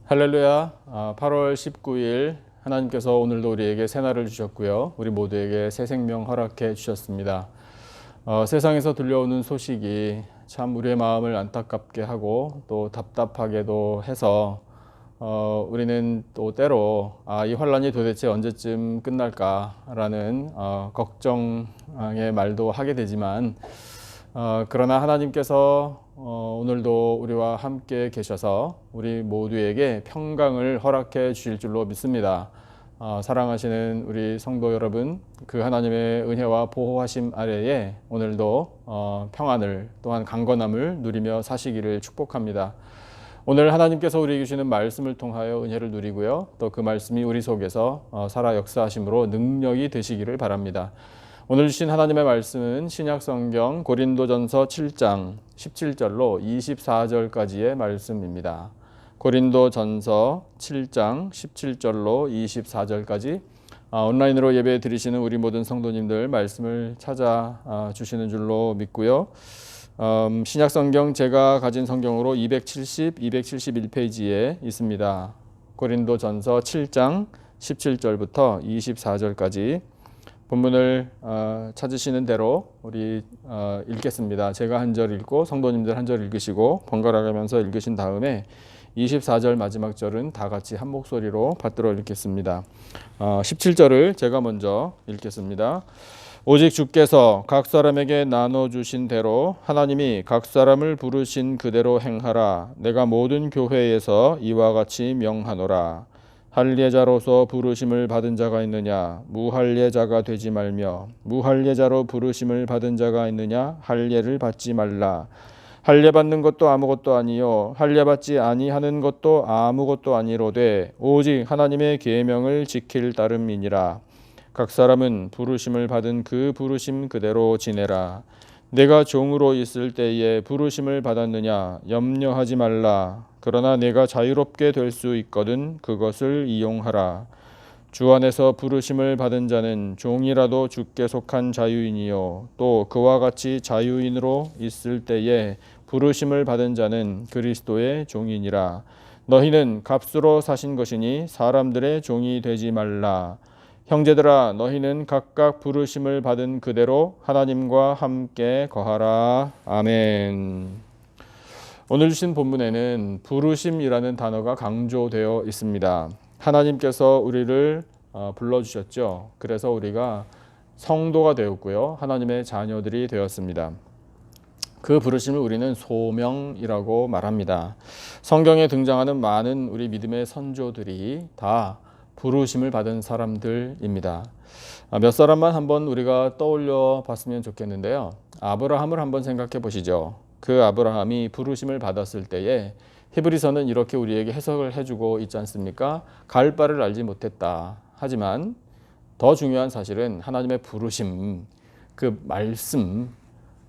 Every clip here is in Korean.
할렐루야. 8월 19일 하나님께서 오늘도 우리에게 새날을 주셨고요. 우리 모두에게 새 생명 허락해 주셨습니다. 세상에서 들려오는 소식이 참 우리의 마음을 안타깝게 하고 또 답답하게도 해서 우리는 또 때로 이 환란이 도대체 언제쯤 끝날까라는 걱정의 말도 하게 되지만 그러나 하나님께서 오늘도 우리와 함께 계셔서 우리 모두에게 평강을 허락해 주실 줄로 믿습니다. 사랑하시는 우리 성도 여러분, 그 하나님의 은혜와 보호하심 아래에 오늘도 평안을 또한 강건함을 누리며 사시기를 축복합니다. 오늘 하나님께서 우리에게 주시는 말씀을 통하여 은혜를 누리고요. 또 그 말씀이 우리 속에서 살아 역사하심으로 능력이 되시기를 바랍니다. 오늘 주신 하나님의 말씀은 신약성경 고린도전서 7장 17절로 24절까지의 말씀입니다. 고린도전서 7장 17절로 24절까지 온라인으로 예배 드리시는 우리 모든 성도님들 말씀을 찾아 주시는 줄로 믿고요. 신약성경 제가 가진 성경으로 271페이지에 있습니다. 고린도전서 7장 17절부터 24절까지 본문을 찾으시는 대로 우리 읽겠습니다. 제가 한 절 읽고 성도님들 한 절 읽으시고 번갈아가면서 읽으신 다음에 24절 마지막 절은 다 같이 한 목소리로 받들어 읽겠습니다. 17절을 제가 먼저 읽겠습니다. 오직 주께서 각 사람에게 나눠주신 대로 하나님이 각 사람을 부르신 그대로 행하라. 내가 모든 교회에서 이와 같이 명하노라. 할례자로서 부르심을 받은 자가 있느냐? 무할례자가 되지 말며 무할례자로 부르심을 받은 자가 있느냐? 할례를 받지 말라. 할례 받는 것도 아무것도 아니요 할례 받지 아니하는 것도 아무것도 아니로되 오직 하나님의 계명을 지킬 따름이니라. 각 사람은 부르심을 받은 그 부르심 그대로 지내라. 내가 종으로 있을 때에 부르심을 받았느냐? 염려하지 말라. 그러나 내가 자유롭게 될 수 있거든 그것을 이용하라. 주 안에서 부르심을 받은 자는 종이라도 주께 속한 자유인이요 또 그와 같이 자유인으로 있을 때에 부르심을 받은 자는 그리스도의 종이니라. 너희는 값으로 사신 것이니 사람들의 종이 되지 말라. 형제들아 너희는 각각 부르심을 받은 그대로 하나님과 함께 거하라. 아멘. 오늘 주신 본문에는 부르심이라는 단어가 강조되어 있습니다. 하나님께서 우리를 불러주셨죠. 그래서 우리가 성도가 되었고요. 하나님의 자녀들이 되었습니다. 그 부르심을 우리는 소명이라고 말합니다. 성경에 등장하는 많은 우리 믿음의 선조들이 다 부르심을 받은 사람들입니다. 몇 사람만 한번 우리가 떠올려 봤으면 좋겠는데요. 아브라함을 한번 생각해 보시죠. 그 아브라함이 부르심을 받았을 때에 히브리서는 이렇게 우리에게 해석을 해주고 있지 않습니까? 갈 바를 알지 못했다. 하지만 더 중요한 사실은 하나님의 부르심, 그 말씀,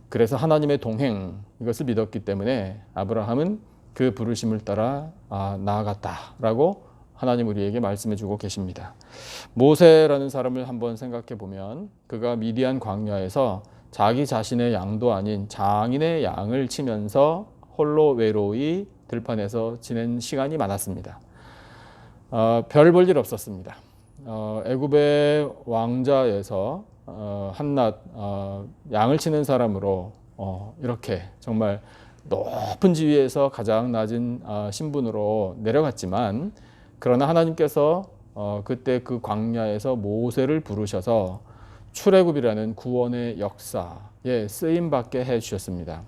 그래서 하나님의 동행, 이것을 믿었기 때문에 아브라함은 그 부르심을 따라 나아갔다라고 하나님 우리에게 말씀해주고 계십니다. 모세라는 사람을 한번 생각해 보면 그가 미디안 광야에서 자기 자신의 양도 아닌 장인의 양을 치면서 홀로 외로이 들판에서 지낸 시간이 많았습니다. 별 볼 일 없었습니다. 애굽의 왕자에서 한낱 양을 치는 사람으로 이렇게 정말 높은 지위에서 가장 낮은 신분으로 내려갔지만 그러나 하나님께서 그때 그 광야에서 모세를 부르셔서 출애굽이라는 구원의 역사에 쓰임받게 해주셨습니다.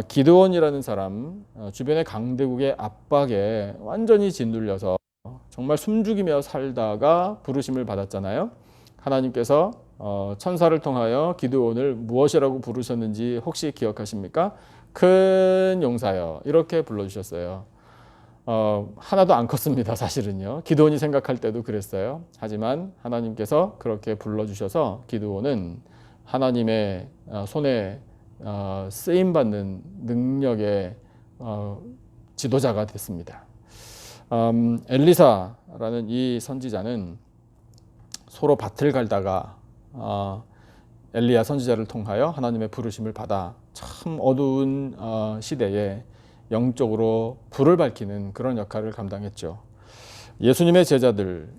기드온이라는 사람 주변의 강대국의 압박에 완전히 짓눌려서 정말 숨죽이며 살다가 부르심을 받았잖아요. 하나님께서 천사를 통하여 기드온을 무엇이라고 부르셨는지 혹시 기억하십니까? 큰 용사여 이렇게 불러주셨어요. 하나도 안 컸습니다. 사실은요. 기드온이 생각할 때도 그랬어요. 하지만 하나님께서 그렇게 불러주셔서 기드온은 하나님의 손에 쓰임받는 능력의 지도자가 됐습니다. 엘리사라는 이 선지자는 소로 밭을 갈다가 엘리야 선지자를 통하여 하나님의 부르심을 받아 참 어두운 시대에 영적으로 불을 밝히는 그런 역할을 감당했죠. 예수님의 제자들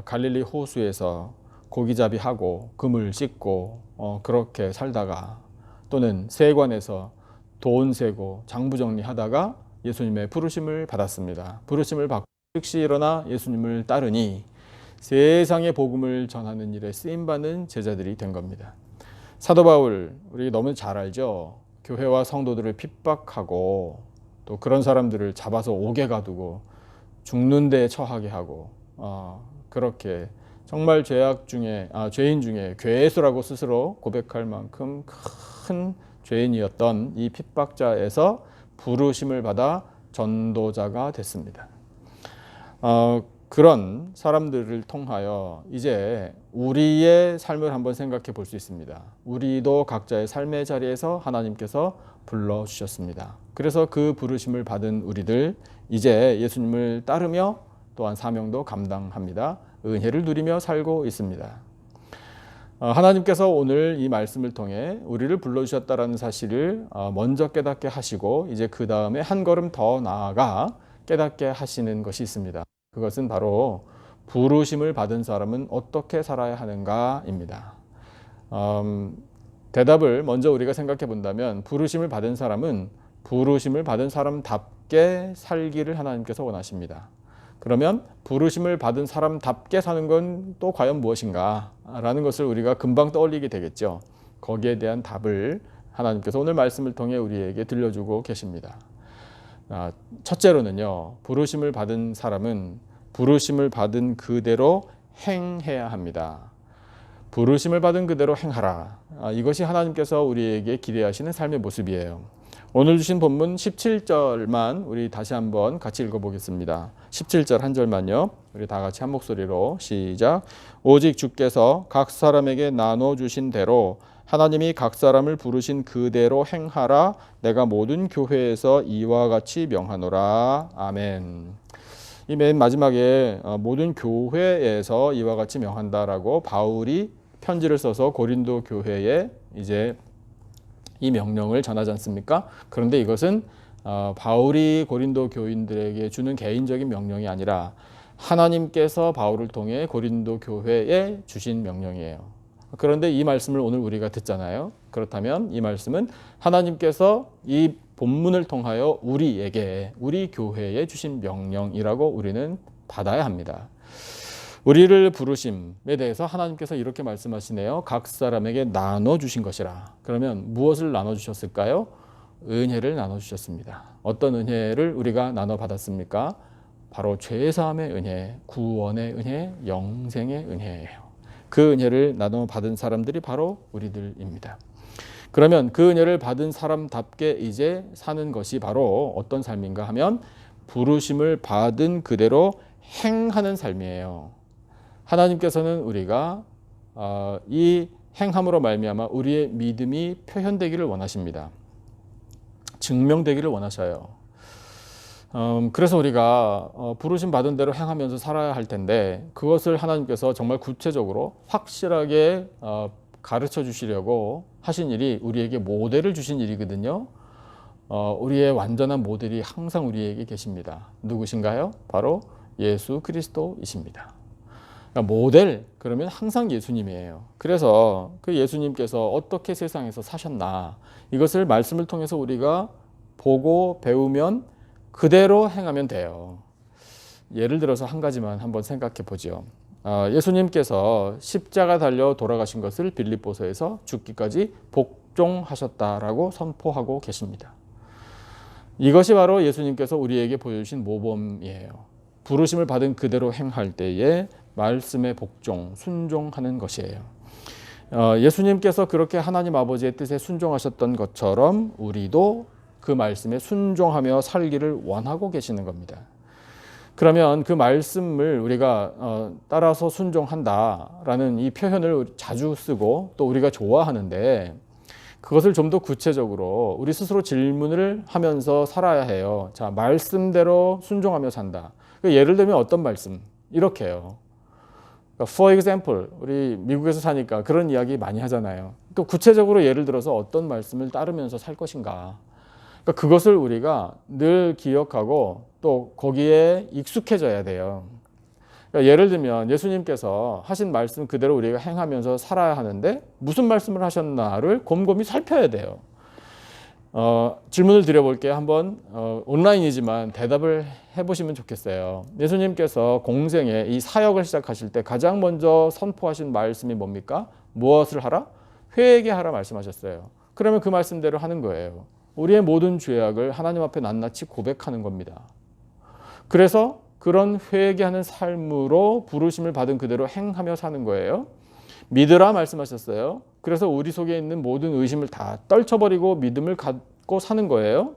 갈릴리 호수에서 고기잡이하고 금을 씻고 그렇게 살다가 또는 세관에서 돈 세고 장부 정리하다가 예수님의 부르심을 받았습니다. 부르심을 받고 즉시 일어나 예수님을 따르니 세상의 복음을 전하는 일에 쓰임받는 제자들이 된 겁니다. 사도 바울 우리 너무 잘 알죠. 교회와 성도들을 핍박하고 또 그런 사람들을 잡아서 옥에 가두고 죽는 데 처하게 하고 그렇게 정말 죄인 중에 괴수라고 스스로 고백할 만큼 큰 죄인이었던 이 핍박자에서 부르심을 받아 전도자가 됐습니다. 그런 사람들을 통하여 이제 우리의 삶을 한번 생각해 볼 수 있습니다. 우리도 각자의 삶의 자리에서 하나님께서 불러주셨습니다. 그래서 그 부르심을 받은 우리들 이제 예수님을 따르며 또한 사명도 감당합니다. 은혜를 누리며 살고 있습니다. 하나님께서 오늘 이 말씀을 통해 우리를 불러주셨다는 사실을 먼저 깨닫게 하시고 이제 그 다음에 한 걸음 더 나아가 깨닫게 하시는 것이 있습니다. 그것은 바로 부르심을 받은 사람은 어떻게 살아야 하는가입니다. 대답을 먼저 우리가 생각해 본다면 부르심을 받은 사람은 부르심을 받은 사람답게 살기를 하나님께서 원하십니다. 그러면 부르심을 받은 사람답게 사는 건 또 과연 무엇인가 라는 것을 우리가 금방 떠올리게 되겠죠. 거기에 대한 답을 하나님께서 오늘 말씀을 통해 우리에게 들려주고 계십니다. 첫째로는요, 부르심을 받은 사람은 부르심을 받은 그대로 행해야 합니다. 부르심을 받은 그대로 행하라. 이것이 하나님께서 우리에게 기대하시는 삶의 모습이에요. 오늘 주신 본문 17절만 우리 다시 한번 같이 읽어보겠습니다. 17절 한 절만요. 우리 다 같이 한 목소리로 시작. 오직 주께서 각 사람에게 나눠주신 대로 하나님이 각 사람을 부르신 그대로 행하라. 내가 모든 교회에서 이와 같이 명하노라. 아멘. 이 맨 마지막에 모든 교회에서 이와 같이 명한다라고 바울이 편지를 써서 고린도 교회에 이제 이 명령을 전하지 않습니까? 그런데 이것은 바울이 고린도 교인들에게 주는 개인적인 명령이 아니라 하나님께서 바울을 통해 고린도 교회에 주신 명령이에요. 그런데 이 말씀을 오늘 우리가 듣잖아요. 그렇다면 이 말씀은 하나님께서 이 본문을 통하여 우리에게, 우리 교회에 주신 명령이라고 우리는 받아야 합니다. 우리를 부르심에 대해서 하나님께서 이렇게 말씀하시네요. 각 사람에게 나눠주신 것이라. 그러면 무엇을 나눠주셨을까요? 은혜를 나눠주셨습니다. 어떤 은혜를 우리가 나눠받았습니까? 바로 죄사함의 은혜, 구원의 은혜, 영생의 은혜예요. 그 은혜를 나눠받은 사람들이 바로 우리들입니다. 그러면 그 은혜를 받은 사람답게 이제 사는 것이 바로 어떤 삶인가 하면 부르심을 받은 그대로 행하는 삶이에요. 하나님께서는 우리가 이 행함으로 말미암아 우리의 믿음이 표현되기를 원하십니다. 증명되기를 원하셔요. 그래서 우리가 부르심 받은 대로 행하면서 살아야 할 텐데 그것을 하나님께서 정말 구체적으로 확실하게 가르쳐 주시려고 하신 일이 우리에게 모델을 주신 일이거든요. 우리의 완전한 모델이 항상 우리에게 계십니다. 누구신가요? 바로 예수 그리스도이십니다. 그러니까 모델 그러면 항상 예수님이에요. 그래서 그 예수님께서 어떻게 세상에서 사셨나 이것을 말씀을 통해서 우리가 보고 배우면 그대로 행하면 돼요. 예를 들어서 한 가지만 한번 생각해 보죠. 예수님께서 십자가 달려 돌아가신 것을 빌립보서에서 죽기까지 복종하셨다라고 선포하고 계십니다. 이것이 바로 예수님께서 우리에게 보여주신 모범이에요. 부르심을 받은 그대로 행할 때에 말씀에 복종, 순종하는 것이에요. 예수님께서 그렇게 하나님 아버지의 뜻에 순종하셨던 것처럼 우리도 그 말씀에 순종하며 살기를 원하고 계시는 겁니다. 그러면 그 말씀을 우리가 따라서 순종한다라는 이 표현을 자주 쓰고 또 우리가 좋아하는데 그것을 좀 더 구체적으로 우리 스스로 질문을 하면서 살아야 해요. 자, 말씀대로 순종하며 산다. 예를 들면 어떤 말씀? 이렇게 해요. For example, 우리 미국에서 사니까 그런 이야기 많이 하잖아요. 또 구체적으로 예를 들어서 어떤 말씀을 따르면서 살 것인가. 그러니까 그것을 우리가 늘 기억하고 또 거기에 익숙해져야 돼요. 그러니까 예를 들면 예수님께서 하신 말씀 그대로 우리가 행하면서 살아야 하는데 무슨 말씀을 하셨나를 곰곰이 살펴야 돼요. 질문을 드려볼게요. 한번 온라인이지만 대답을 해보시면 좋겠어요. 예수님께서 공생에 이 사역을 시작하실 때 가장 먼저 선포하신 말씀이 뭡니까? 무엇을 하라? 회개하라 말씀하셨어요. 그러면 그 말씀대로 하는 거예요. 우리의 모든 죄악을 하나님 앞에 낱낱이 고백하는 겁니다. 그래서 그런 회개하는 삶으로 부르심을 받은 그대로 행하며 사는 거예요. 믿으라 말씀하셨어요. 그래서 우리 속에 있는 모든 의심을 다 떨쳐버리고 믿음을 갖고 사는 거예요.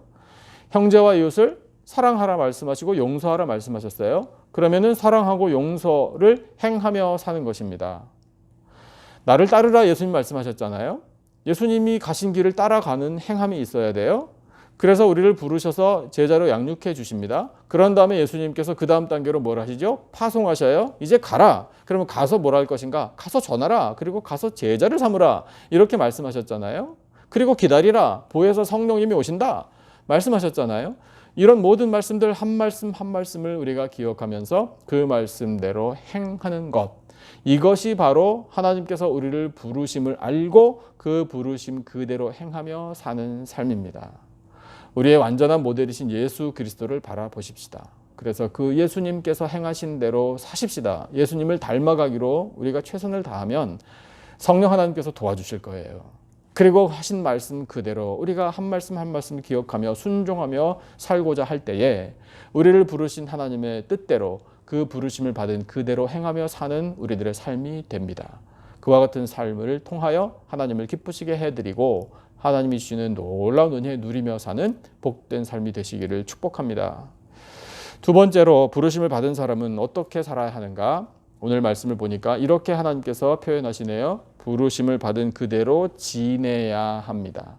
형제와 이웃을 사랑하라 말씀하시고 용서하라 말씀하셨어요. 그러면은 사랑하고 용서를 행하며 사는 것입니다. 나를 따르라 예수님 말씀하셨잖아요. 예수님이 가신 길을 따라가는 행함이 있어야 돼요. 그래서 우리를 부르셔서 제자로 양육해 주십니다. 그런 다음에 예수님께서 그 다음 단계로 뭘 하시죠? 파송하셔요. 이제 가라. 그러면 가서 뭘 할 것인가? 가서 전하라. 그리고 가서 제자를 삼으라. 이렇게 말씀하셨잖아요. 그리고 기다리라. 보혜사 성령님이 오신다. 말씀하셨잖아요. 이런 모든 말씀들 한 말씀 한 말씀을 우리가 기억하면서 그 말씀대로 행하는 것. 이것이 바로 하나님께서 우리를 부르심을 알고 그 부르심 그대로 행하며 사는 삶입니다. 우리의 완전한 모델이신 예수 그리스도를 바라보십시다. 그래서 그 예수님께서 행하신 대로 사십시다. 예수님을 닮아가기로 우리가 최선을 다하면 성령 하나님께서 도와주실 거예요. 그리고 하신 말씀 그대로 우리가 한 말씀 한 말씀 기억하며 순종하며 살고자 할 때에 우리를 부르신 하나님의 뜻대로 그 부르심을 받은 그대로 행하며 사는 우리들의 삶이 됩니다. 그와 같은 삶을 통하여 하나님을 기쁘시게 해드리고 하나님이 주시는 놀라운 은혜 누리며 사는 복된 삶이 되시기를 축복합니다. 두 번째로 부르심을 받은 사람은 어떻게 살아야 하는가? 오늘 말씀을 보니까 이렇게 하나님께서 표현하시네요. 부르심을 받은 그대로 지내야 합니다.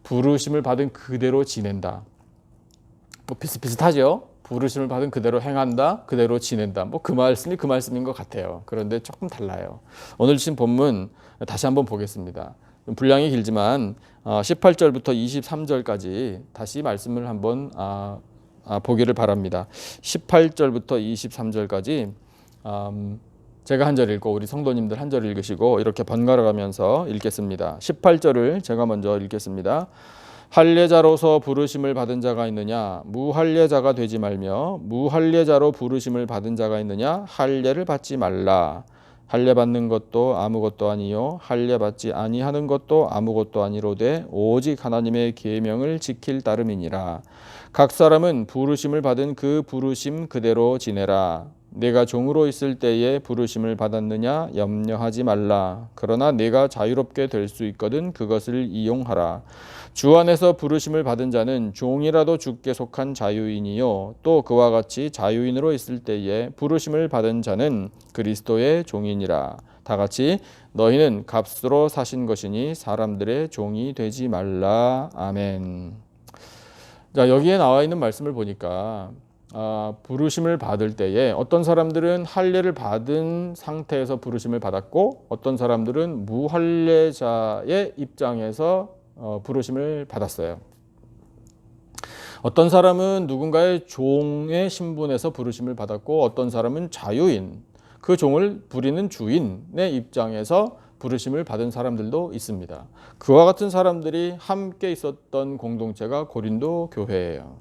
부르심을 받은 그대로 지낸다. 뭐 비슷비슷하죠? 부르심을 받은 그대로 행한다, 그대로 지낸다. 뭐 그 말씀이 그 말씀인 것 같아요. 그런데 조금 달라요. 오늘 주신 본문 다시 한번 보겠습니다. 분량이 길지만 18절부터 23절까지 다시 말씀을 한번 보기를 바랍니다. 18절부터 23절까지 제가 한 절 읽고 우리 성도님들 한 절 읽으시고 이렇게 번갈아 가면서 읽겠습니다. 18절을 제가 먼저 읽겠습니다. 할례자로서 부르심을 받은 자가 있느냐? 무할례자가 되지 말며 무할례자로 부르심을 받은 자가 있느냐? 할례를 받지 말라. 할례 받는 것도 아무것도 아니요 할례 받지 아니하는 것도 아무것도 아니로되 오직 하나님의 계명을 지킬 따름이니라. 각 사람은 부르심을 받은 그 부르심 그대로 지내라. 내가 종으로 있을 때에 부르심을 받았느냐 염려하지 말라. 그러나 내가 자유롭게 될 수 있거든 그것을 이용하라. 주 안에서 부르심을 받은 자는 종이라도 주께 속한 자유인이요 또 그와 같이 자유인으로 있을 때에 부르심을 받은 자는 그리스도의 종이니라. 다 같이 너희는 값으로 사신 것이니 사람들의 종이 되지 말라. 아멘. 자, 여기에 나와 있는 말씀을 보니까 부르심을 받을 때에 어떤 사람들은 할례를 받은 상태에서 부르심을 받았고 어떤 사람들은 무할례자의 입장에서 부르심을 받았어요. 어떤 사람은 누군가의 종의 신분에서 부르심을 받았고 어떤 사람은 자유인, 그 종을 부리는 주인의 입장에서 부르심을 받은 사람들도 있습니다. 그와 같은 사람들이 함께 있었던 공동체가 고린도 교회예요.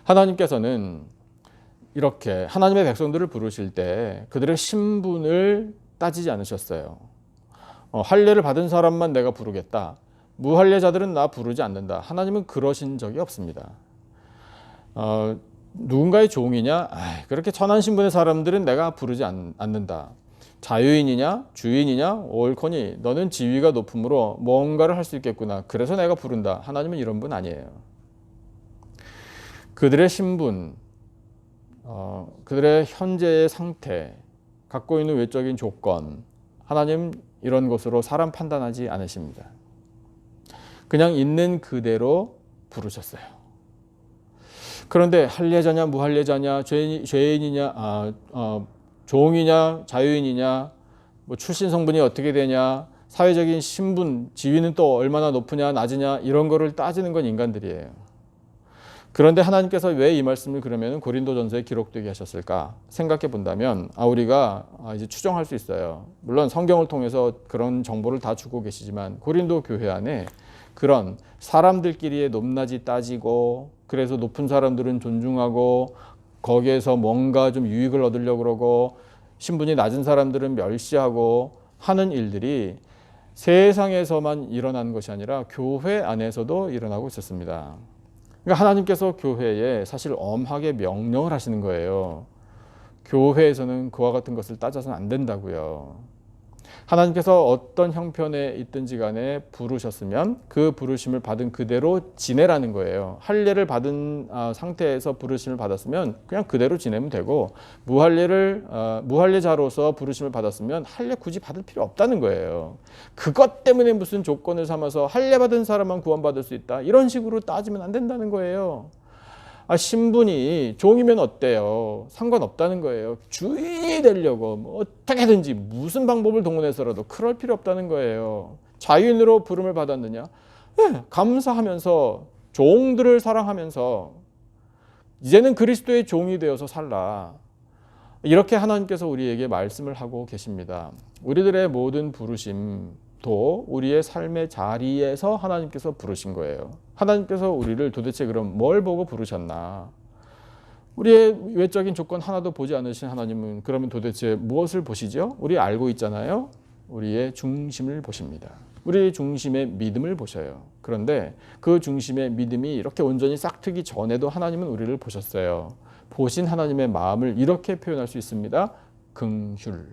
하나님께서는 이렇게 하나님의 백성들을 부르실 때 그들의 신분을 따지지 않으셨어요. 할례를 받은 사람만 내가 부르겠다. 무할례자들은 나 부르지 않는다. 하나님은 그러신 적이 없습니다. 누군가의 종이냐? 그렇게 천한 신분의 사람들은 내가 부르지 않는다. 자유인이냐? 주인이냐? 옳거니 너는 지위가 높으므로 뭔가를 할 수 있겠구나. 그래서 내가 부른다. 하나님은 이런 분 아니에요. 그들의 신분, 그들의 현재의 상태, 갖고 있는 외적인 조건, 하나님 이런 것으로 사람 판단하지 않으십니다. 그냥 있는 그대로 부르셨어요. 그런데 할례자냐 무할례자냐 죄인이냐 종이냐 자유인이냐 뭐 출신 성분이 어떻게 되냐 사회적인 신분, 지위는 또 얼마나 높으냐 낮으냐 이런 거를 따지는 건 인간들이에요. 그런데 하나님께서 왜 이 말씀을 그러면 고린도전서에 기록되게 하셨을까 생각해 본다면 우리가 이제 추정할 수 있어요. 물론 성경을 통해서 그런 정보를 다 주고 계시지만 고린도 교회 안에 그런 사람들끼리의 높낮이 따지고 그래서 높은 사람들은 존중하고 거기에서 뭔가 좀 유익을 얻으려고 그러고 신분이 낮은 사람들은 멸시하고 하는 일들이 세상에서만 일어나는 것이 아니라 교회 안에서도 일어나고 있었습니다. 그러니까 하나님께서 교회에 사실 엄하게 명령을 하시는 거예요. 교회에서는 그와 같은 것을 따져서는 안 된다고요. 하나님께서 어떤 형편에 있든지 간에 부르셨으면 그 부르심을 받은 그대로 지내라는 거예요. 할례를 받은 상태에서 부르심을 받았으면 그냥 그대로 지내면 되고 무할례자로서 부르심을 받았으면 할례 굳이 받을 필요 없다는 거예요. 그것 때문에 무슨 조건을 삼아서 할례 받은 사람만 구원받을 수 있다 이런 식으로 따지면 안 된다는 거예요. 신분이 종이면 어때요? 상관없다는 거예요. 주인이 되려고 뭐 어떻게든지 무슨 방법을 동원해서라도 그럴 필요 없다는 거예요. 자유인으로 부름을 받았느냐? 네, 감사하면서 종들을 사랑하면서 이제는 그리스도의 종이 되어서 살라. 이렇게 하나님께서 우리에게 말씀을 하고 계십니다. 우리들의 모든 부르심도 우리의 삶의 자리에서 하나님께서 부르신 거예요. 하나님께서 우리를 도대체 그럼 뭘 보고 부르셨나? 우리의 외적인 조건 하나도 보지 않으신 하나님은 그러면 도대체 무엇을 보시죠? 우리 알고 있잖아요. 우리의 중심을 보십니다. 우리의 중심의 믿음을 보셔요. 그런데 그 중심의 믿음이 이렇게 온전히 싹트기 전에도 하나님은 우리를 보셨어요. 보신 하나님의 마음을 이렇게 표현할 수 있습니다. 긍휼.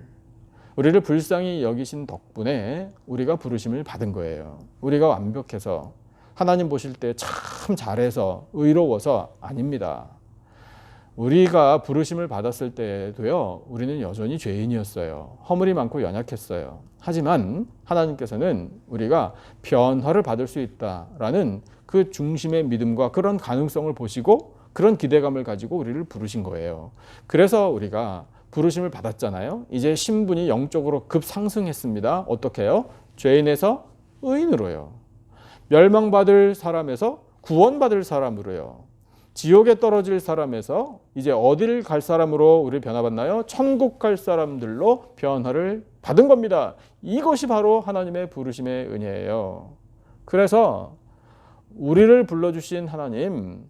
우리를 불쌍히 여기신 덕분에 우리가 부르심을 받은 거예요. 우리가 완벽해서 하나님 보실 때 참 잘해서 의로워서 아닙니다. 우리가 부르심을 받았을 때도요, 우리는 여전히 죄인이었어요. 허물이 많고 연약했어요. 하지만 하나님께서는 우리가 변화를 받을 수 있다라는 그 중심의 믿음과 그런 가능성을 보시고 그런 기대감을 가지고 우리를 부르신 거예요. 그래서 우리가 부르심을 받았잖아요. 이제 신분이 영적으로 급상승했습니다. 어떻게 해요? 죄인에서 의인으로요. 멸망받을 사람에서 구원받을 사람으로요. 지옥에 떨어질 사람에서 이제 어디를 갈 사람으로 우리 변화받나요? 천국 갈 사람들로 변화를 받은 겁니다. 이것이 바로 하나님의 부르심의 은혜예요. 그래서 우리를 불러주신 하나님,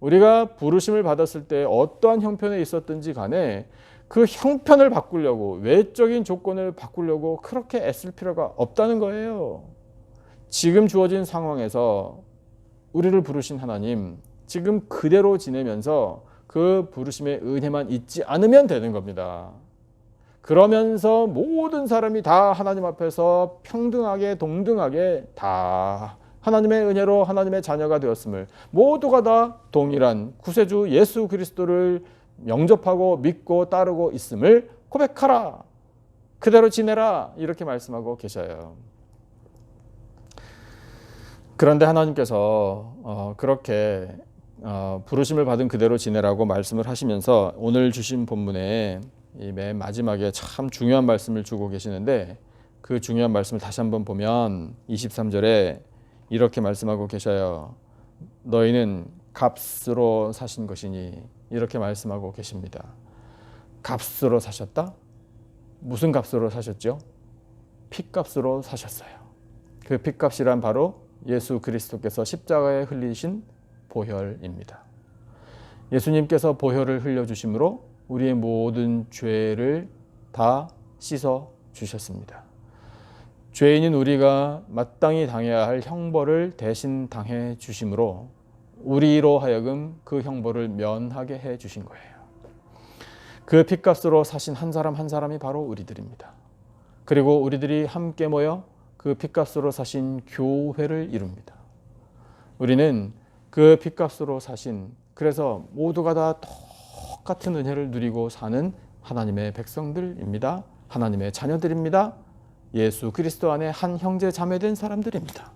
우리가 부르심을 받았을 때 어떠한 형편에 있었든지 간에 그 형편을 바꾸려고, 외적인 조건을 바꾸려고 그렇게 애쓸 필요가 없다는 거예요. 지금 주어진 상황에서 우리를 부르신 하나님, 지금 그대로 지내면서 그 부르심의 은혜만 잊지 않으면 되는 겁니다. 그러면서 모든 사람이 다 하나님 앞에서 평등하게 동등하게 다 하나님의 은혜로 하나님의 자녀가 되었음을, 모두가 다 동일한 구세주 예수 그리스도를 영접하고 믿고 따르고 있음을 고백하라. 그대로 지내라. 이렇게 말씀하고 계셔요. 그런데 하나님께서 그렇게 부르심을 받은 그대로 지내라고 말씀을 하시면서 오늘 주신 본문에 이 맨 마지막에 참 중요한 말씀을 주고 계시는데, 그 중요한 말씀을 다시 한번 보면 23절에 이렇게 말씀하고 계셔요. 너희는 값으로 사신 것이니, 이렇게 말씀하고 계십니다. 값으로 사셨다? 무슨 값으로 사셨죠? 핏값으로 사셨어요. 그 핏값이란 바로 예수 그리스도께서 십자가에 흘리신 보혈입니다. 예수님께서 보혈을 흘려주심으로 우리의 모든 죄를 다 씻어 주셨습니다. 죄인인 우리가 마땅히 당해야 할 형벌을 대신 당해 주심으로 우리로 하여금 그 형벌을 면하게 해 주신 거예요. 그 핏값으로 사신 한 사람 한 사람이 바로 우리들입니다. 그리고 우리들이 함께 모여 그 핏값으로 사신 교회를 이룹니다. 우리는 그 핏값으로 사신, 그래서 모두가 다 똑같은 은혜를 누리고 사는 하나님의 백성들입니다. 하나님의 자녀들입니다. 예수 그리스도 안에 한 형제 자매된 사람들입니다.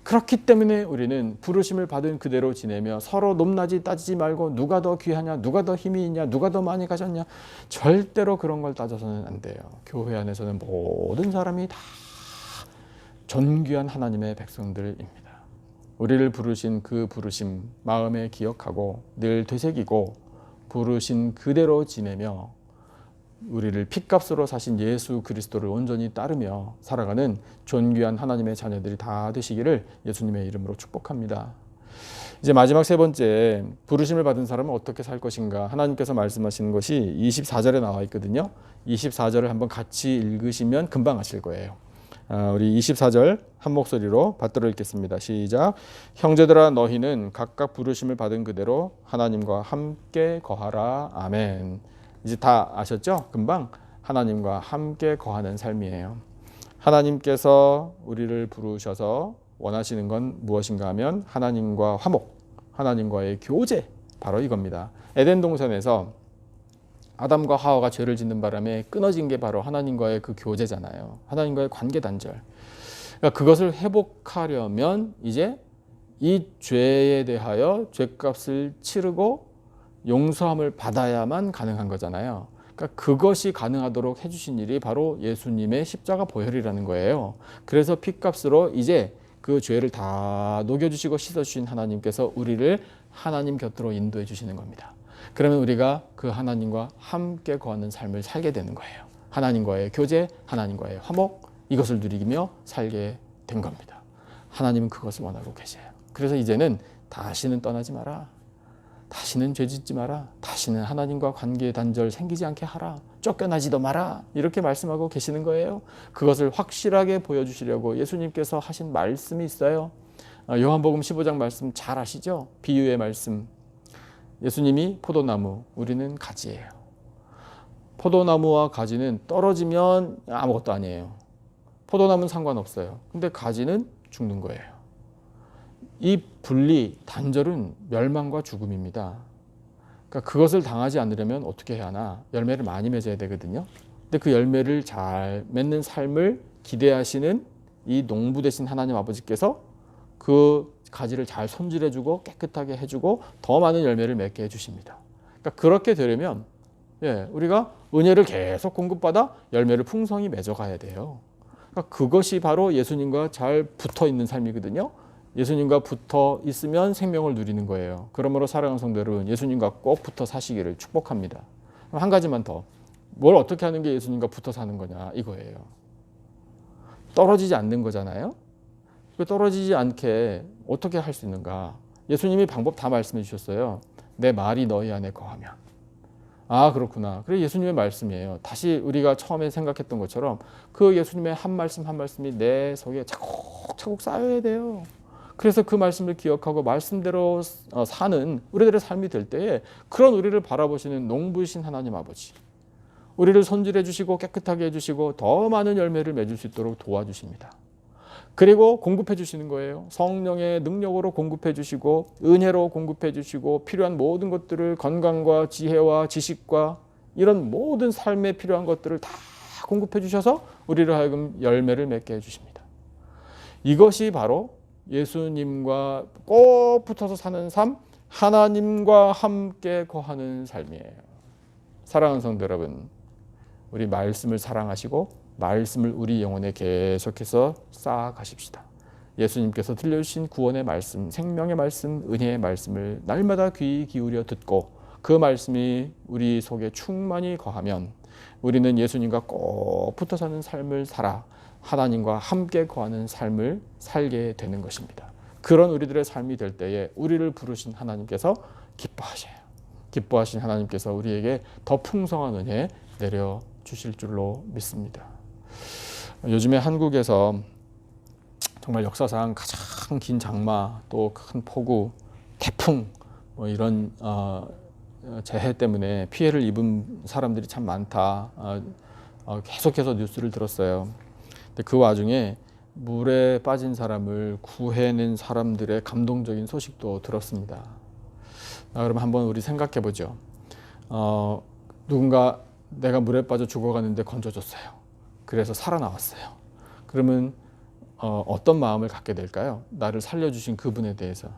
그렇기 때문에 우리는 부르심을 받은 그대로 지내며 서로 높낮이 따지지 말고 누가 더 귀하냐, 누가 더 힘이 있냐, 누가 더 많이 가졌냐, 절대로 그런 걸 따져서는 안 돼요. 교회 안에서는 모든 사람이 다 존귀한 하나님의 백성들입니다. 우리를 부르신 그 부르심 마음에 기억하고 늘 되새기고 부르신 그대로 지내며 우리를 핏값으로 사신 예수 그리스도를 온전히 따르며 살아가는 존귀한 하나님의 자녀들이 다 되시기를 예수님의 이름으로 축복합니다. 이제 마지막 세 번째, 부르심을 받은 사람은 어떻게 살 것인가? 하나님께서 말씀하시는 것이 24절에 나와 있거든요. 24절을 한번 같이 읽으시면 금방 아실 거예요. 우리 24절 한 목소리로 받들어 읽겠습니다. 시작. 형제들아 너희는 각각 부르심을 받은 그대로 하나님과 함께 거하라. 아멘. 이제 다 아셨죠? 금방 하나님과 함께 거하는 삶이에요. 하나님께서 우리를 부르셔서 원하시는 건 무엇인가 하면 하나님과 화목, 하나님과의 교제, 바로 이겁니다. 에덴 동산에서 아담과 하와가 죄를 짓는 바람에 끊어진 게 바로 하나님과의 그 교제잖아요. 하나님과의 관계 단절. 그러니까 그것을 회복하려면 이제 이 죄에 대하여 죄값을 치르고 용서함을 받아야만 가능한 거잖아요. 그러니까 그것이 가능하도록 해주신 일이 바로 예수님의 십자가 보혈이라는 거예요. 그래서 핏값으로 이제 그 죄를 다 녹여주시고 씻어주신 하나님께서 우리를 하나님 곁으로 인도해 주시는 겁니다. 그러면 우리가 그 하나님과 함께 거하는 삶을 살게 되는 거예요. 하나님과의 교제, 하나님과의 화목, 이것을 누리며 살게 된 겁니다. 하나님은 그것을 원하고 계세요. 그래서 이제는 다시는 떠나지 마라. 다시는 죄 짓지 마라. 다시는 하나님과 관계 단절 생기지 않게 하라. 쫓겨나지도 마라. 이렇게 말씀하고 계시는 거예요. 그것을 확실하게 보여주시려고 예수님께서 하신 말씀이 있어요. 요한복음 15장 말씀 잘 아시죠? 비유의 말씀. 예수님이 포도나무, 우리는 가지예요. 포도나무와 가지는 떨어지면 아무것도 아니에요. 포도나무는 상관없어요. 근데 가지는 죽는 거예요. 이 분리, 단절은 멸망과 죽음입니다. 그러니까 그것을 당하지 않으려면 어떻게 해야 하나? 열매를 많이 맺어야 되거든요. 근데 그 열매를 잘 맺는 삶을 기대하시는 이 농부 되신 하나님 아버지께서 그 가지를 잘 손질해주고 깨끗하게 해주고 더 많은 열매를 맺게 해주십니다. 그러니까 그렇게 되려면 우리가 은혜를 계속 공급받아 열매를 풍성히 맺어가야 돼요. 그러니까 그것이 바로 예수님과 잘 붙어 있는 삶이거든요. 예수님과 붙어 있으면 생명을 누리는 거예요. 그러므로 사랑하는 성도 여러분, 예수님과 꼭 붙어 사시기를 축복합니다. 한 가지만 더. 뭘 어떻게 하는 게 예수님과 붙어 사는 거냐 이거예요. 떨어지지 않는 거잖아요. 떨어지지 않게 어떻게 할 수 있는가? 예수님이 방법 다 말씀해 주셨어요. 내 말이 너희 안에 거하면. 아 그렇구나. 그래 예수님의 말씀이에요. 다시 우리가 처음에 생각했던 것처럼 그 예수님의 한 말씀 한 말씀이 내 속에 차곡차곡 쌓여야 돼요. 그래서 그 말씀을 기억하고 말씀대로 사는 우리들의 삶이 될 때에 그런 우리를 바라보시는 농부이신 하나님 아버지, 우리를 손질해 주시고 깨끗하게 해주시고 더 많은 열매를 맺을 수 있도록 도와주십니다. 그리고 공급해 주시는 거예요. 성령의 능력으로 공급해 주시고 은혜로 공급해 주시고 필요한 모든 것들을 건강과 지혜와 지식과 이런 모든 삶에 필요한 것들을 다 공급해 주셔서 우리를 하여금 열매를 맺게 해주십니다. 이것이 바로 예수님과 꼭 붙어서 사는 삶, 하나님과 함께 거하는 삶이에요. 사랑하는 성도 여러분, 우리 말씀을 사랑하시고 말씀을 우리 영혼에 계속해서 쌓아가십시다. 예수님께서 들려주신 구원의 말씀, 생명의 말씀, 은혜의 말씀을 날마다 귀 기울여 듣고 그 말씀이 우리 속에 충만히 거하면 우리는 예수님과 꼭 붙어 사는 삶을 살아 하나님과 함께 거하는 삶을 살게 되는 것입니다. 그런 우리들의 삶이 될 때에 우리를 부르신 하나님께서 기뻐하셔요. 기뻐하신 하나님께서 우리에게 더 풍성한 은혜 내려주실 줄로 믿습니다. 요즘에 한국에서 정말 역사상 가장 긴 장마, 또 큰 폭우, 태풍 이런 재해 때문에 피해를 입은 사람들이 참 많다. 계속해서 뉴스를 들었어요. 근데 그 와중에 물에 빠진 사람을 구해낸 사람들의 감동적인 소식도 들었습니다. 그럼 한번 우리 생각해 보죠. 누군가 내가 물에 빠져 죽어가는데 건져줬어요. 그래서 살아나왔어요. 그러면 어떤 마음을 갖게 될까요? 나를 살려주신 그분에 대해서.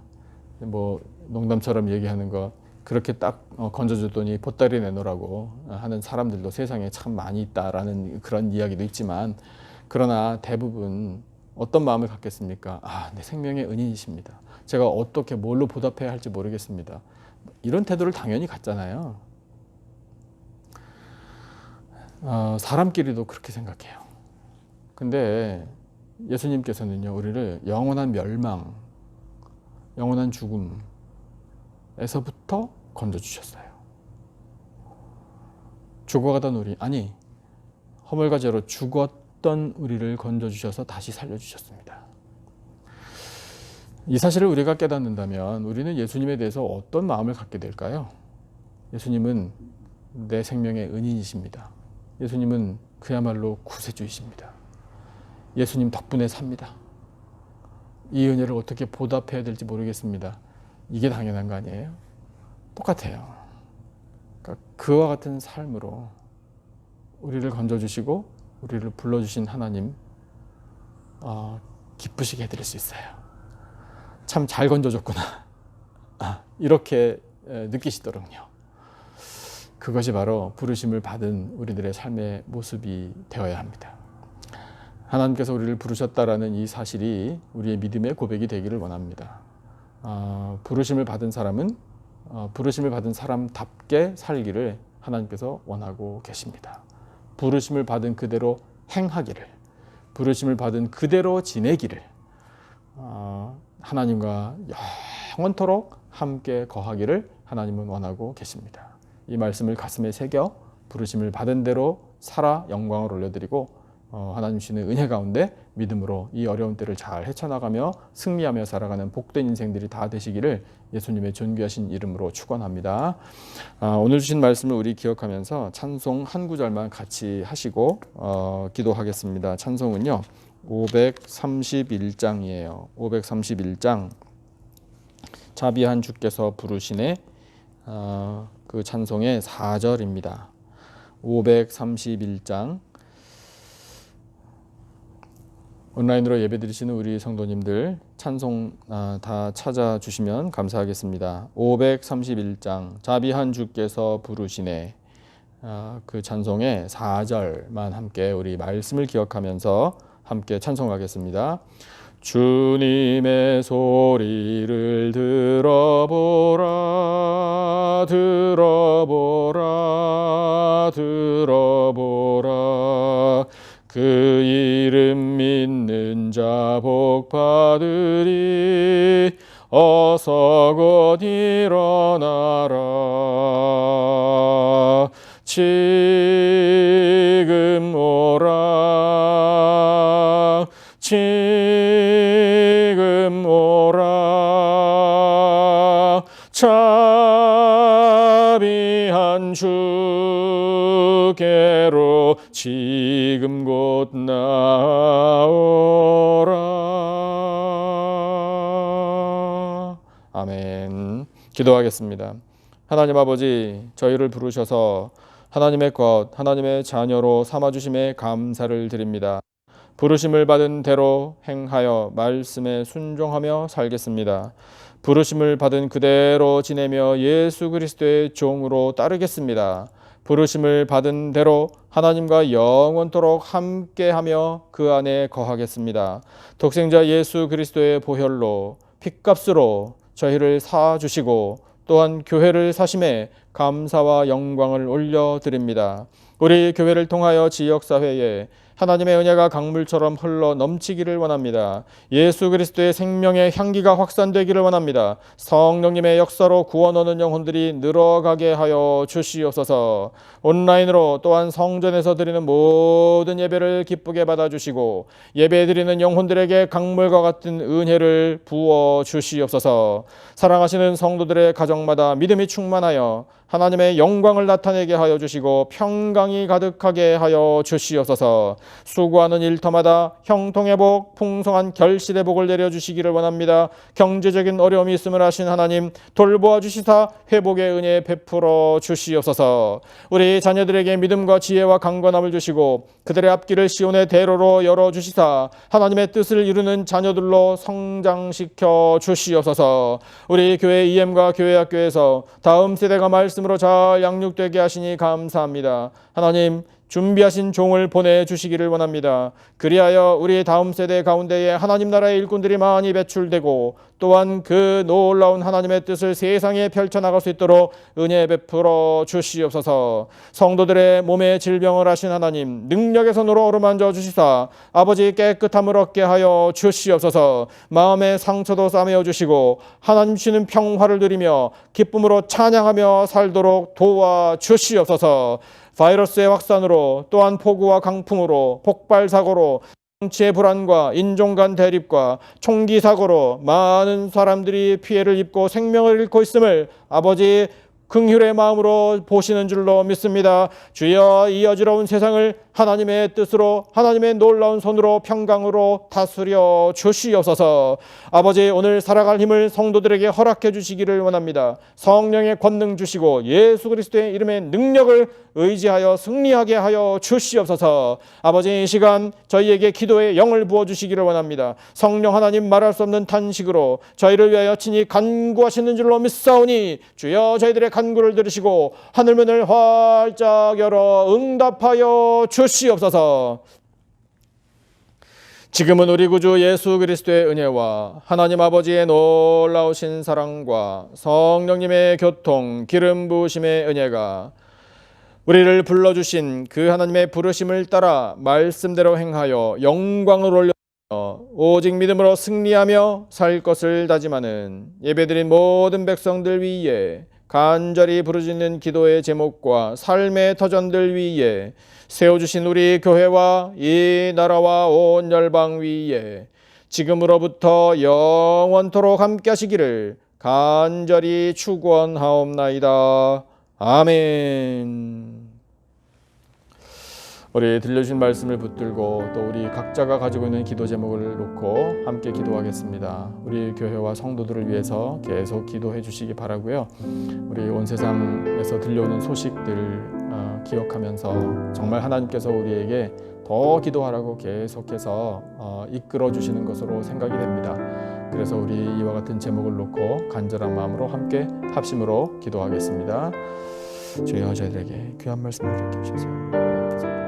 뭐 농담처럼 얘기하는 거 그렇게 딱 건져줬더니 보따리 내놓으라고 하는 사람들도 세상에 참 많이 있다라는 그런 이야기도 있지만 그러나 대부분 어떤 마음을 갖겠습니까? 아, 내 생명의 은인이십니다. 제가 어떻게 뭘로 보답해야 할지 모르겠습니다. 이런 태도를 당연히 갖잖아요. 사람끼리도 그렇게 생각해요. 근데 예수님께서는요, 우리를 영원한 멸망, 영원한 죽음에서부터 건져주셨어요. 죽어가던 우리, 아니, 허물과제로 죽었던 우리를 건져주셔서 다시 살려주셨습니다. 이 사실을 우리가 깨닫는다면 우리는 예수님에 대해서 어떤 마음을 갖게 될까요? 예수님은 내 생명의 은인이십니다. 예수님은 그야말로 구세주이십니다. 예수님 덕분에 삽니다. 이 은혜를 어떻게 보답해야 될지 모르겠습니다. 이게 당연한 거 아니에요? 똑같아요. 그러니까 그와 같은 삶으로 우리를 건져주시고 우리를 불러주신 하나님 기쁘시게 해드릴 수 있어요. 참 잘 건져줬구나. 이렇게 느끼시도록요. 그것이 바로 부르심을 받은 우리들의 삶의 모습이 되어야 합니다. 하나님께서 우리를 부르셨다라는 이 사실이 우리의 믿음의 고백이 되기를 원합니다. 부르심을 받은 사람은 부르심을 받은 사람답게 살기를 하나님께서 원하고 계십니다. 부르심을 받은 그대로 행하기를, 부르심을 받은 그대로 지내기를, 하나님과 영원토록 함께 거하기를 하나님은 원하고 계십니다. 이 말씀을 가슴에 새겨 부르심을 받은 대로 살아 영광을 올려드리고 하나님 주시는 은혜 가운데 믿음으로 이 어려운 때를 잘 헤쳐나가며 승리하며 살아가는 복된 인생들이 다 되시기를 예수님의 존귀하신 이름으로 축원합니다. 오늘 주신 말씀을 우리 기억하면서 찬송 한 구절만 같이 하시고 기도하겠습니다. 찬송은요 531장이에요. 531장 자비한 주께서 부르시네 그 찬송의 4절입니다. 531장 온라인으로 예배드리시는 우리 성도님들 찬송 다 찾아주시면 감사하겠습니다. 531장 자비한 주께서 부르시네 그 찬송의 4절만 함께 우리 말씀을 기억하면서 함께 찬송하겠습니다. 주님의 소리를 들어보라 들어보라 들어보라 그 이름 믿는 자 복 받으리 어서 곧 일어나라 지금 오라 지금 오라 자비한 주께로 지금 곧 나오라. 아멘. 기도하겠습니다. 하나님 아버지, 저희를 부르셔서 하나님의 것, 하나님의 자녀로 삼아주심에 감사를 드립니다. 부르심을 받은 대로 행하여 말씀에 순종하며 살겠습니다. 부르심을 받은 그대로 지내며 예수 그리스도의 종으로 따르겠습니다. 부르심을 받은 대로 하나님과 영원토록 함께하며 그 안에 거하겠습니다. 독생자 예수 그리스도의 보혈로 핏값으로 저희를 사주시고 또한 교회를 사심에 감사와 영광을 올려드립니다. 우리 교회를 통하여 지역사회에 하나님의 은혜가 강물처럼 흘러 넘치기를 원합니다. 예수 그리스도의 생명의 향기가 확산되기를 원합니다. 성령님의 역사로 구원 얻는 영혼들이 늘어가게 하여 주시옵소서. 온라인으로 또한 성전에서 드리는 모든 예배를 기쁘게 받아주시고 예배 드리는 영혼들에게 강물과 같은 은혜를 부어 주시옵소서. 사랑하시는 성도들의 가정마다 믿음이 충만하여 하나님의 영광을 나타내게 하여 주시고 평강이 가득하게 하여 주시옵소서. 수고하는 일터마다 형통의 복, 풍성한 결실의 복을 내려주시기를 원합니다. 경제적인 어려움이 있음을 아신 하나님 돌보아 주시사 회복의 은혜 베풀어 주시옵소서. 우리 자녀들에게 믿음과 지혜와 강건함을 주시고 그들의 앞길을 시온의 대로로 열어주시사 하나님의 뜻을 이루는 자녀들로 성장시켜 주시옵소서. 우리 교회 EM과 교회학교에서 다음 세대가 말씀으로 잘 양육되게 하시니 감사합니다. 하나님 준비하신 종을 보내주시기를 원합니다. 그리하여 우리 다음 세대 가운데에 하나님 나라의 일꾼들이 많이 배출되고 또한 그 놀라운 하나님의 뜻을 세상에 펼쳐나갈 수 있도록 은혜 베풀어 주시옵소서. 성도들의 몸에 질병을 하신 하나님 능력의 손으로 어루만져 주시사 아버지 깨끗함을 얻게 하여 주시옵소서. 마음의 상처도 싸매어 주시고 하나님 주시는 평화를 누리며 기쁨으로 찬양하며 살도록 도와 주시옵소서. 바이러스의 확산으로 또한 폭우와 강풍으로 폭발사고로 정치의 불안과 인종 간 대립과 총기 사고로 많은 사람들이 피해를 입고 생명을 잃고 있음을 아버지 긍휼의 마음으로 보시는 줄로 믿습니다. 주여 이 어지러운 세상을 하나님의 뜻으로 하나님의 놀라운 손으로 평강으로 다스려 주시옵소서. 아버지 오늘 살아갈 힘을 성도들에게 허락해 주시기를 원합니다. 성령의 권능 주시고 예수 그리스도의 이름의 능력을 의지하여 승리하게 하여 주시옵소서. 아버지 이 시간 저희에게 기도의 영을 부어주시기를 원합니다. 성령 하나님 말할 수 없는 탄식으로 저희를 위하여 친히 간구하시는 줄로 믿사오니 주여 저희들의 간구를 들으시고 하늘문을 활짝 열어 응답하여 주시옵소서. 지금은 우리 구주 예수 그리스도의 은혜와 하나님 아버지의 놀라우신 사랑과 성령님의 교통 기름 부으심의 은혜가 우리를 불러주신 그 하나님의 부르심을 따라 말씀대로 행하여 영광을 올려 오직 믿음으로 승리하며 살 것을 다짐하는 예배드린 모든 백성들 위에 간절히 부르짖는 기도의 제목과 삶의 터전들 위에 세워주신 우리 교회와 이 나라와 온 열방 위에 지금으로부터 영원토록 함께 하시기를 간절히 축원하옵나이다. 아멘. 우리 들려주신 말씀을 붙들고 또 우리 각자가 가지고 있는 기도 제목을 놓고 함께 기도하겠습니다. 우리 교회와 성도들을 위해서 계속 기도해 주시기 바라고요. 우리 온 세상에서 들려오는 소식들 기억하면서 정말 하나님께서 우리에게 더 기도하라고 계속해서 이끌어 주시는 것으로 생각이 됩니다. 그래서 우리 이와 같은 제목을 놓고 간절한 마음으로 함께 합심으로 기도하겠습니다. 주여 저희들에게 귀한 말씀을 이렇게 주셔서